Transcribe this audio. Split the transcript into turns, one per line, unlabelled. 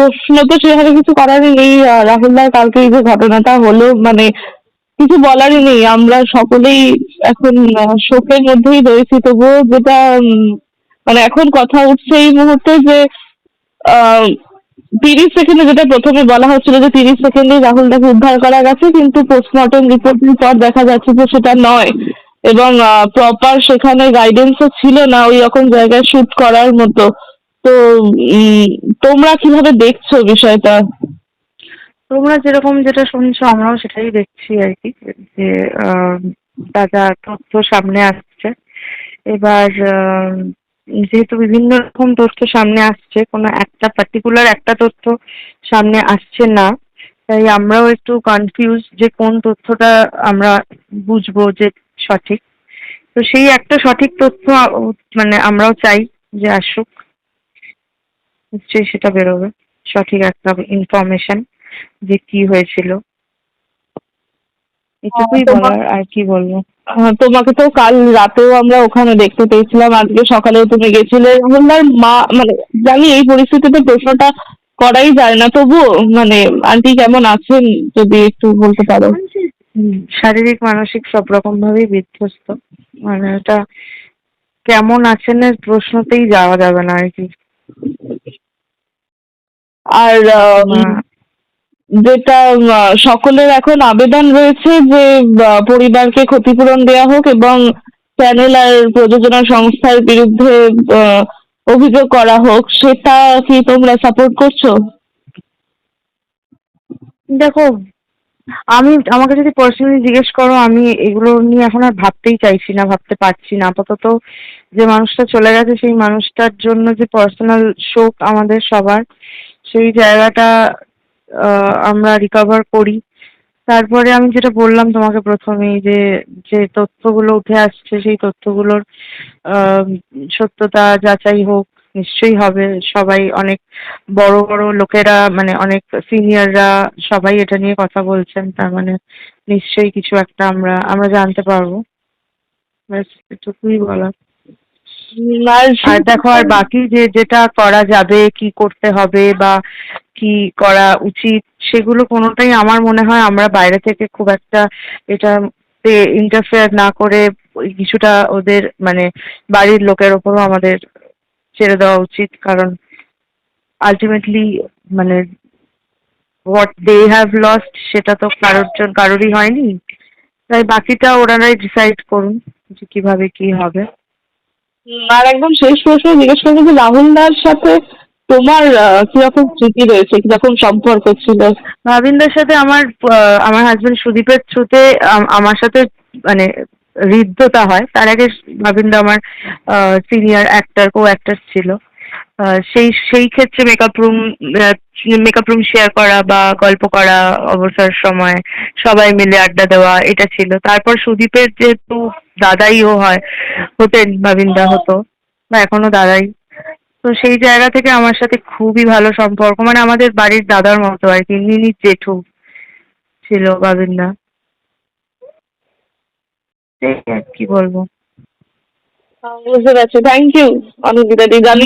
প্রশ্ন তো সেভাবে কিছু করারই নেই। রাহুল দার কালকে এই যে ঘটনাটা হলো, মানে কিছু বলারই নেই। আমরা সকলেই এখন শোকের মধ্যেই রয়েছি। তবুও যেটা মানে এখন কথা উঠছে এই মুহূর্তে যে আহ 30 সেকেন্ডে, যেটা প্রথমে বলা হচ্ছিল যে 30 সেকেন্ডে রাহুলদাকে উদ্ধার করা গেছে, কিন্তু পোস্টমর্টম রিপোর্টের পর দেখা যাচ্ছে যে সেটা নয়। এবং প্রপার সেখানে গাইডেন্সও ছিল না ওই রকম জায়গায় শুট করার মতো। তো উম, তোমরা কিভাবে দেখছো বিষয়টা?
তোমরা যেরকম যেটা শুনছো আমরাও সেটাই দেখছি আর কি, যে আহ, যা যা তথ্য সামনে আসছে। এবার যেহেতু বিভিন্ন রকম তথ্য সামনে আসছে, কোনো একটা পার্টিকুলার একটা তথ্য সামনে আসছে না, তাই আমরাও একটু কনফিউজ যে কোন তথ্যটা আমরা বুঝবো যে সঠিক। তো সেই একটা সঠিক তথ্য মানে আমরাও চাই যে আসুক, নিশ্চয়ই সেটা বেরোবে সঠিক একটা ইনফরমেশন যে কি হয়েছিল। এটুকুই
তোমার
বলার, আর কি বলবো।
তোমাকে তো কাল রাতেও আমরা ওখানে দেখতে পেয়েছিলাম, আজকে সকালেও তুমি গেছিলে। রাহুলদার মা, মানে জানি এই পরিস্থিতিতে প্রশ্নটা করাই যায় না, তবুও মানে আন্টি কেমন আছেন যদি একটু বলতে পারো।
শারীরিক মানসিক সব রকম ভাবেই বিধ্বস্ত। মানে এটা কেমন আছেন এর প্রশ্নতেই যাওয়া যাবে না আর কি।
আর
মা-
যেটা সকলের এখন আবেদন রয়েছে যে পরিবারকে ক্ষতিপূরণ দেওয়া হোক এবং চ্যানেল আর প্রযোজনা সংস্থার বিরুদ্ধে আহ, অভিযোগ করা হোক, সেটা কি তোমরা সাপোর্ট করছো?
দেখো, আমাকে যদি পার্সোনালি জিজ্ঞেস করো, আমি এগুলো নিয়ে এখন আর ভাবতেই চাইছি না, ভাবতে পারছি না আপাতত। যে মানুষটা চলে গেছে সেই মানুষটার জন্য যে পার্সোনাল শোক আমাদের সবার, সেই জায়গাটা আমরা রিকভার করি। তারপরে আমি যেটা বললাম তোমাকে প্রথমেই, যে যে তথ্যগুলো উঠে আসছে সেই তথ্যগুলোর আহ সত্যতা যাচাই হোক। নিশ্চয়ই হবে। সবাই অনেক বড় বড় লোকেরা, মানে অনেক সিনিয়ররা সবাই এটা নিয়ে কথা বলছেন, তার মানে নিশ্চয়ই কিছু একটা আমরা আমরা জানতে পারবো। ব্যাস এটুকুই বলা।
আর
আর দেখো, আর বাকি যে যেটা করা যাবে, কি করতে হবে বা কি করা উচিত, সেগুলো কোনোটাই আমার মনে হয় আমরা বাইরে থেকে খুব একটা এটাতে ইন্টারফেয়ার না করে ওই কিছুটা ওদের মানে বাড়ির লোকের ওপরও আমাদের ছেড়ে দেওয়া উচিত। কারণ আলটিমেটলি মানে হোয়াট দে হ্যাভ লস্ট সেটা তো কারোরই হয়নি। তাই বাকিটা ওনারাই ডিসাইড করুন যে কিভাবে কি হবে।
আর একদম শেষ প্রশ্ন জিজ্ঞেস করবো যে রাহুল দার সাথে তোমার কিরকম স্মৃতি রয়েছে, কিরকম সম্পর্ক ছিল?
ভাবিনদার সাথে আমার হাজবেন্ড সুদীপের থ্রুতে আমার সাথে মানে হৃদ্যতা হয়। তার আগে ভাবিনদা আমার সিনিয়র অ্যাক্টর, কো অ্যাক্টর ছিল। সেই সেই ক্ষেত্রে মেকআপ রুম শেয়ার করা বা গল্প করা, অবসর সময় সবাই মিলে আড্ডা দেওয়া, এটা ছিল। তারপর সুদীপের যেহেতু দাদাই ও হয়, হতেন, ভাবিনদা হতো বা এখনো দাদাই। তো সেই জায়গা থেকে আমার সাথে খুবই ভালো সম্পর্ক, মানে আমাদের বাড়ির দাদার মতো আর কি, মিনি জেঠু ছিল বাবিনদা। এই আর কি বলবো।
বুঝতে পারছি। থ্যাংক ইউ অনিন্দিতা দি, জানি